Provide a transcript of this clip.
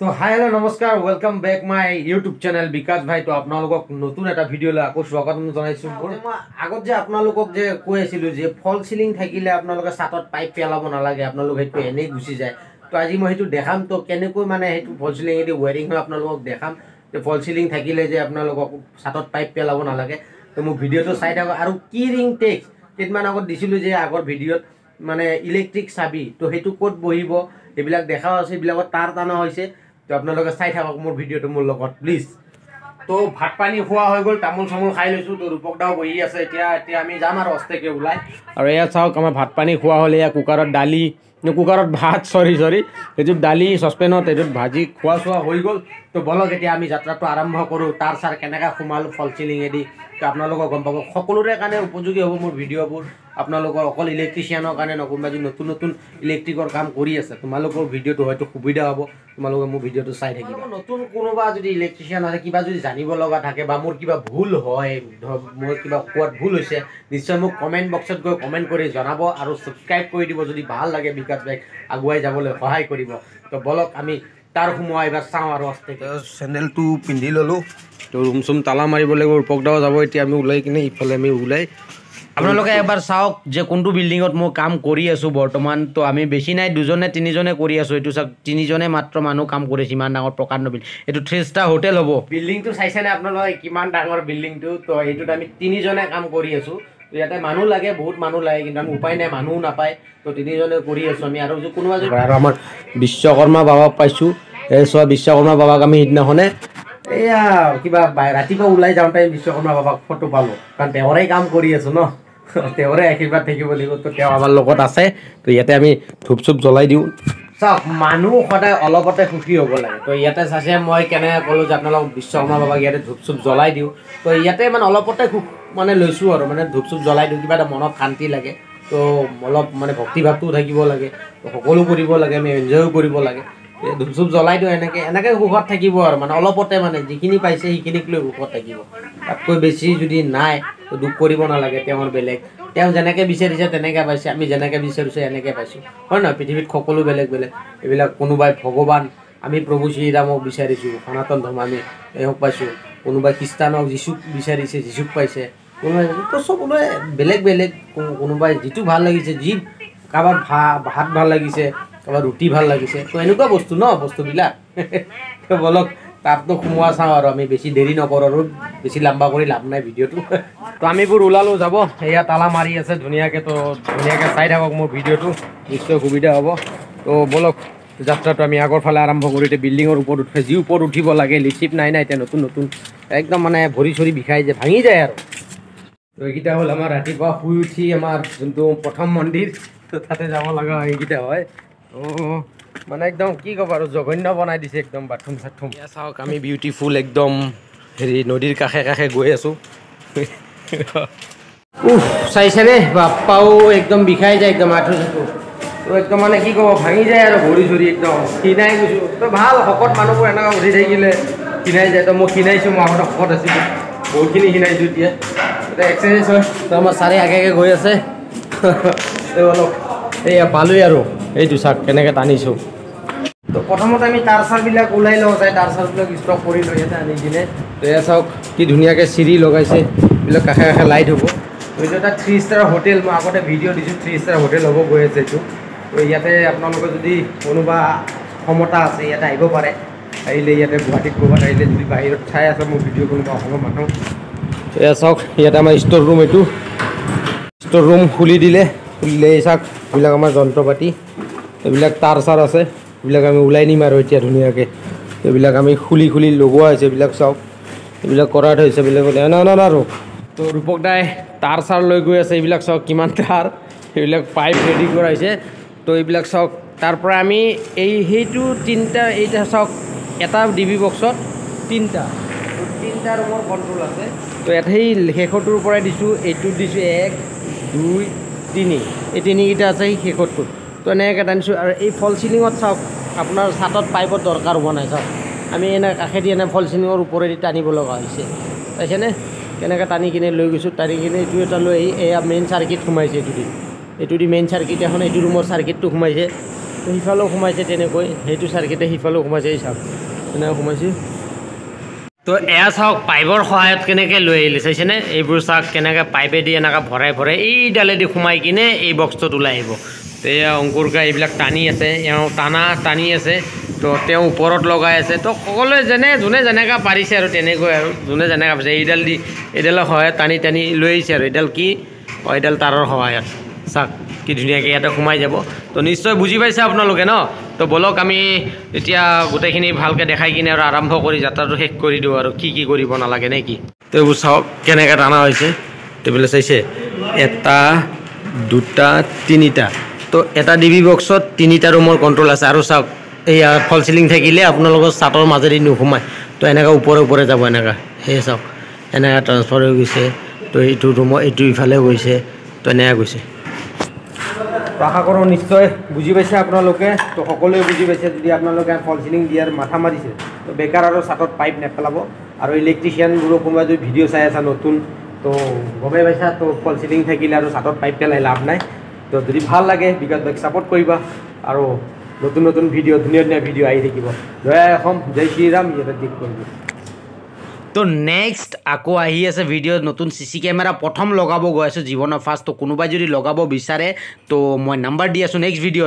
তো hi hello' নমস্কাৰ welcome back my YouTube channel Bikash ভাই। তো আপোনালোকক নতুন এটা ভিডিঅ'লৈ আকৌ স্বাগতম জনাইছোঁ। মই আগত যে আপোনালোকক যে কৈ আছিলোঁ যে ফল চিলিং থাকিলে আপোনালোকে ছাটত পাইপ পেলাব নালাগে, আপোনালোকে সেইটো এনেই গুচি যায়। তো আজি মই সেইটো দেখাম, তো কেনেকৈ মানে সেইটো ফল চিলিঙেদি ৱেৰিং হয় আপোনালোকক দেখাম। যে ফল চিলিং থাকিলে যে আপোনালোকক ছাটত পাইপ পেলাব নালাগে। তো মোৰ ভিডিঅ'টো চাই থাকক। আৰু কি ৰিং টেক্স কেইদিনমান আগত দিছিলোঁ যে আগৰ ভিডিঅ'ত মানে ইলেক্ট্ৰিক চাবি, তো সেইটো ক'ত বহিব এইবিলাক দেখাও আছে, এইবিলাকত তাঁৰ টানা হৈছে। তো আপোনালোকে চাই থাকক মোৰ ভিডিঅ'টো মোৰ লগত প্লিজ। তো ভাত পানী খোৱা হৈ গ'ল, তামোল চামোল খাই লৈছোঁ। তো ৰূপক দাও বহি আছে, এতিয়া আমি যাম আৰু অস্তেকে ওলাই। আৰু এয়া চাওক আমাৰ ভাত পানী খোৱা হ'লে এয়া কুকাৰত দালি, কুকাৰত ভাত চৰি এইটোত দালি চচপেনত এইটোত ভাজি খোৱা চোৱা হৈ গ'ল। তো বলক এতিয়া আমি যাত্ৰাটো আৰম্ভ কৰোঁ। তাৰ চাৰ কেনেকৈ সোমালোঁ ফল চিলিঙেদি তো আপোনালোকক গম পাব। সকলোৰে কাৰণে উপযোগী হ'ব মোৰ ভিডিঅ'বোৰ। আপোনালোকৰ অকল ইলেক্ট্ৰিচিয়ানৰ কাৰণে নহয়, কোনোবা যদি নতুন নতুন ইলেক্ট্ৰিকৰ কাম কৰি আছে তোমালোকৰ ভিডিঅ'টো হয়তো সুবিধা হ'ব, তোমালোকে মোৰ ভিডিঅ'টো চাই থাকিব। নতুন কোনোবা যদি ইলেক্ট্ৰিচিয়ান আছে, কিবা যদি জানিব লগা থাকে বা মোৰ কিবা ভুল হয়, মোৰ কিবা কোৱাত ভুল হৈছে, নিশ্চয় মোক কমেণ্ট বক্সত গৈ কমেণ্ট কৰি জনাব আৰু ছাবস্ক্ৰাইব কৰি দিব যদি ভাল লাগে বিকাশ ভাইক আগুৱাই যাবলৈ সহায় কৰিব। তো বলক আমি তাৰ সোমোৱা এবাৰ চাওঁ আৰু চেণ্ডেলটো পিন্ধি ল'লোঁ। তো ৰুম চুম তালা মাৰিব লাগিব, ৰূপক দাও যাব। এতিয়া আমি ওলাই কিনে ইফালে আমি ওলাই আপোনালোকে এবাৰ চাওক যে কোনটো বিল্ডিঙত মই কাম কৰি আছোঁ বৰ্তমান। তো আমি বেছি নাই, দুজনে তিনিজনে কৰি আছোঁ। এইটো চাওক তিনিজনে মাত্ৰ মানুহ কাম কৰিছে। ইমান ডাঙৰ প্ৰকাণ্ড বিল্ডিং, এইটো 3 ষ্টাৰ হোটেল হ'ব। বিল্ডিংটো চাইছেনে আপোনালোকে কিমান ডাঙৰ বিল্ডিংটো? তো এইটোত আমি তিনিজনে কাম কৰি আছোঁ। তো ইয়াতে মানুহ লাগে, বহুত মানুহ লাগে, কিন্তু আমি উপায় নাই, মানুহো নাপায়। তো তিনিজনে কৰি আছোঁ আমি। আৰু কোনোবা যদি আৰু আমাৰ বিশ্বকৰ্মা বাবাক পাইছোঁ। এই চোৱা বিশ্বকৰ্মা বাবাক আমি সিদিনাখনে এয়া কিবা ৰাতিপুৱা ওলাই যাওঁতে বিশ্বকৰ্মা বাবাক ফটো পালোঁ, কাৰণ তেওঁৰে কাম কৰি আছোঁ ন, তেওঁৰে আশীৰ্বাদ থাকিব লাগিব। তো তেওঁ আমাৰ লগত আছে। তো ইয়াতে আমি ধূপ চুপ জ্বলাই দিওঁ। চাওক মানুহ সদায় অলপতে সুখী হ'ব লাগে। তো ইয়াতে চাইছে মই কেনেকৈ ক'লোঁ যে আপোনালোকক বিশ্বকৰ্মা বাবাক ইয়াতে ধূপ চুপ জ্বলাই দিওঁ। তো ইয়াতে মানে অলপতে সুখ মানে লৈছোঁ আৰু মানে ধূপ চুপ জ্বলাই দিওঁ, কিবা এটা মনত শান্তি লাগে। তো অলপ মানে ভক্তিভাৱটোও থাকিব লাগে, তো সকলো কৰিব লাগে, আমি এনজয়ো কৰিব লাগে। ধূপ চুপ জ্বলাই দিওঁ, এনেকৈ সুখত থাকিব আৰু মানে অলপতে মানে যিখিনি পাইছে সেইখিনিক লৈ সুখত থাকিব। তাতকৈ বেছি যদি নাই তো দুখ কৰিব নালাগে। তেওঁৰ বেলেগ, তেওঁ যেনেকৈ বিচাৰিছে তেনেকৈ পাইছে, আমি যেনেকৈ বিচাৰিছোঁ এনেকৈ পাইছোঁ, হয় নহয়? পৃথিৱীত সকলো বেলেগ বেলেগ। এইবিলাক কোনোবাই ভগৱান, আমি প্ৰভু শ্ৰীৰামক বিচাৰিছোঁ, সনাতন ধৰ্ম আমি এওঁক পাইছোঁ। কোনোবাই খ্ৰীষ্টানক যীচুক বিচাৰিছে, যীচুক পাইছে। কোনোবাই তো সকলোৱে বেলেগ বেলেগ। কোনোবাই যিটো ভাল লাগিছে, যি কাৰোবাৰ ভাত ভাল লাগিছে, কাৰোবাৰ ৰুটি ভাল লাগিছে। তো এনেকুৱা বস্তু ন বস্তুবিলাক। তো বলক তাততো সোমোৱা চাওঁ আৰু আমি বেছি দেৰি নকৰোঁ আৰু বেছি লাম্বা কৰি লাভ নাই ভিডিঅ'টো। তো আমিবোৰ ওলালোঁ যাব। এয়া তালা মাৰি আছে ধুনীয়াকৈ। তো ধুনীয়াকৈ চাই থাকক মোৰ ভিডিঅ'টো, নিশ্চয় সুবিধা হ'ব। তো বলক যাত্ৰাটো আমি আগৰ ফালে আৰম্ভ কৰোঁ। এতিয়া বিল্ডিঙৰ ওপৰত উঠে, যি ওপৰত উঠিব লাগে, লিফ্ট নাই এতিয়া নতুন নতুন একদম মানে ভৰি চৰি বিষাই যায়, ভাঙি যায় আৰু। তো এইকেইটা হ'ল আমাৰ ৰাতিপুৱা শুই উঠি আমাৰ যোনটো প্ৰথম মন্দিৰ, তো তাতে যাব লগা হয়, এইকেইটা হয়। অঁ মানে একদম কি ক'ব আৰু জঘন্য বনাই দিছে একদম বাথৰুম চাথৰুম। এয়া চাওক আমি বিউটিফুল একদম হেৰি নদীৰ কাষে কাষে গৈ আছোঁ। চাইছেনে বাপ্পাও একদম বিষাই যায় একদম আঁঠু চাঠু। তো একদম মানে কি ক'ব, ভাঙি যায় আৰু ভৰি চৰি একদম ক্ষীণাই গৈছোঁ। তো ভাল শকত মানুহবোৰ এনেকুৱা উঠি থাকিলে ক্ষীণাই যায়। তো মই ক্ষীণাইছোঁ, মই আগতে শকত আছিলোঁ, বহুতখিনি ক্ষীণাইছোঁ এতিয়া। এতিয়া এক্সাৰচাইজ হয়। তো আমাৰ চাৰে আগে আগে গৈ আছে। অলপ এইয়া পালোঁৱেই আৰু এইটো চাওক কেনেকৈ টানিছোঁ। তো প্ৰথমতে আমি তাঁৰ চাৰবিলাক ওলাই লওঁ, যায় তাঁৰ চাৰবিলাক ষ্টক কৰি লৈ ইয়াতে আনি কিনে। তো এয়া চাওক কি ধুনীয়াকৈ চিৰি লগাইছে, এইবিলাক কাষে কাষে লাইট হ'ব। তো এইটো এটা 3 ষ্টাৰ হোটেল। মই আগতে ভিডিঅ' দিছোঁ, 3 ষ্টাৰ হোটেল হ'ব গৈ আছে এইটো। তো ইয়াতে আপোনালোকে যদি কোনোবা ক্ষমতা আছে ইয়াতে আহিব পাৰে। আহিলে ইয়াতে গুৱাহাটীত ক'ৰবাত আহিলে যদি বাহিৰত চাই আছে মোৰ ভিডিঅ' কোনোবা অসমৰ মানুহ, এয়া চাওক ইয়াতে আমাৰ ষ্ট'ৰ ৰুম। এইটো ষ্ট'ৰ ৰুম খুলি দিলে এই চাওক এইবিলাক আমাৰ যন্ত্ৰ পাতি, এইবিলাক তাঁৰ চাৰ আছে, এইবিলাক আমি ওলাই নিম আৰু এতিয়া ধুনীয়াকৈ। এইবিলাক আমি খুলি খুলি লগোৱা হৈছে, এইবিলাক চাওক এইবিলাক কৰা থৈছে, এইবিলাক আৰু। তো ৰূপক দাই তাঁৰ চাৰ লৈ গৈ আছে, এইবিলাক চাওক কিমান তাঁৰ, এইবিলাক পাইপ ৰেডি কৰাইছে। তো এইবিলাক চাওক তাৰ পৰা আমি সেইটো 3টা এইটা চাওক এটা ডিবি বক্সত 3টা ৰুমৰ কণ্ট্ৰল আছে। তো ইয়াত সেই শেষৰটোৰ পৰাই দিছোঁ, এইটোত দিছোঁ 1 2 3, এই 3কেইটা আছে সেই শেষৰটোত। তো এনেকৈ টানিছোঁ। আৰু এই ফল চিলিঙত চাওক আপোনাৰ ছাটত পাইপৰ দৰকাৰ হোৱা নাই। চাওক আমি এনে কাষেদি এনে ফল চিলিঙৰ ওপৰেদি টানিব লগা হৈছে, পাইছেনে? কেনেকৈ টানি কিনে লৈ গৈছোঁ, টানি কিনে এইটো এটা লৈ আহি এয়া মেইন চাৰ্কিট সোমাইছে। এইটো দি মেইন চাৰ্কিট এখন এইটো ৰুমৰ চাৰ্কিটটো সোমাইছে। তো সিফালেও সোমাইছে তেনেকৈ সেইটো চাৰ্কিটে সিফালেও সোমাইছে এই চাওক তেনেকৈ সোমাইছে তো এয়া চাওক পাইপৰ সহায়ত কেনেকৈ লৈ আহিলে চাইছেনে এইবোৰ চাওক কেনেকৈ পাইপেদি এনেকৈ ভৰাই ভৰাই এইডালেদি সোমাই কিনে এই বক্সটোত ওলাই আহিব তো এয়া অংকুৰকা এইবিলাক টানি আছে এওঁ টানি আছে তো তেওঁ ওপৰত লগাই আছে তো সকলোৱে যোনে যেনেকৈ পাৰিছে আৰু তেনেকৈ আৰু যোনে যেনেকৈ পাৰিছে এইডালৰ সহায়ত টানি লৈ আহিছে আৰু এইডাল কি এইডাল তাৰৰ সহায়ত চাওক কি ধুনীয়াকৈ ইয়াতে সোমাই যাব তো নিশ্চয় বুজি পাইছে আপোনালোকে ন তো বলক আমি এতিয়া গোটেইখিনি ভালকৈ দেখাই কিনে আৰু আৰম্ভ কৰি যাত্ৰাটো শেষ কৰি দিওঁ আৰু কি কৰিব নালাগে নে কি তো এইবোৰ চাওক কেনেকৈ টানা হৈছে টেবুলে চাইছে 1 2 3টা তো এটা ডিবি বক্সত 3টা ৰুমৰ কণ্ট্ৰল আছে আৰু চাওক এইয়া ফল চিলিং থাকিলে আপোনালোকৰ ছাটৰ মাজেদি নোসোমায় তো এনেকৈ ওপৰে যাব এনেকৈ সেয়ে চাওক এনেকৈ ট্ৰান্সফাৰ হৈ গৈছে তো এইটো ৰুমৰ এইটো ইফালে গৈছে তো এনেকৈ গৈছে আশা কৰোঁ নিশ্চয় বুজি পাইছে আপোনালোকে তো সকলোৱে বুজি পাইছে যদি আপোনালোকে ফল চিলিং দিয়াৰ মাথা মাৰিছে তো বেকাৰ আৰু ছাটত পাইপ নেপেলাব আৰু ইলেক্ট্ৰিচিয়ানবোৰো কোনোবা যদি ভিডিঅ' চাই আছা নতুন তো গমেই পাইছা তো ফল চিলিং থাকিলে আৰু ছাটত পাইপ পেলাই লাভ নাই তো যদি ভাল লাগে বিকাশ ভাইক ছাপোৰ্ট কৰিবা আৰু নতুন ভিডিঅ' ধুনীয়া ভিডিঅ' আহি থাকিব জয় অসম জয় শ্ৰীৰাম ইয়াতে দিক কৰিব তো নেক্সট আকৌ আহি আছে ভিডিঅ'ত নতুন চিচি কেমেৰা প্ৰথম লগাব গৈ আছোঁ জীৱনৰ ফাৰ্ষ্ট তো কোনোবাই যদি লগাব বিচাৰে তো মই নাম্বাৰ দি আছোঁ নেক্সট ভিডিঅ'ত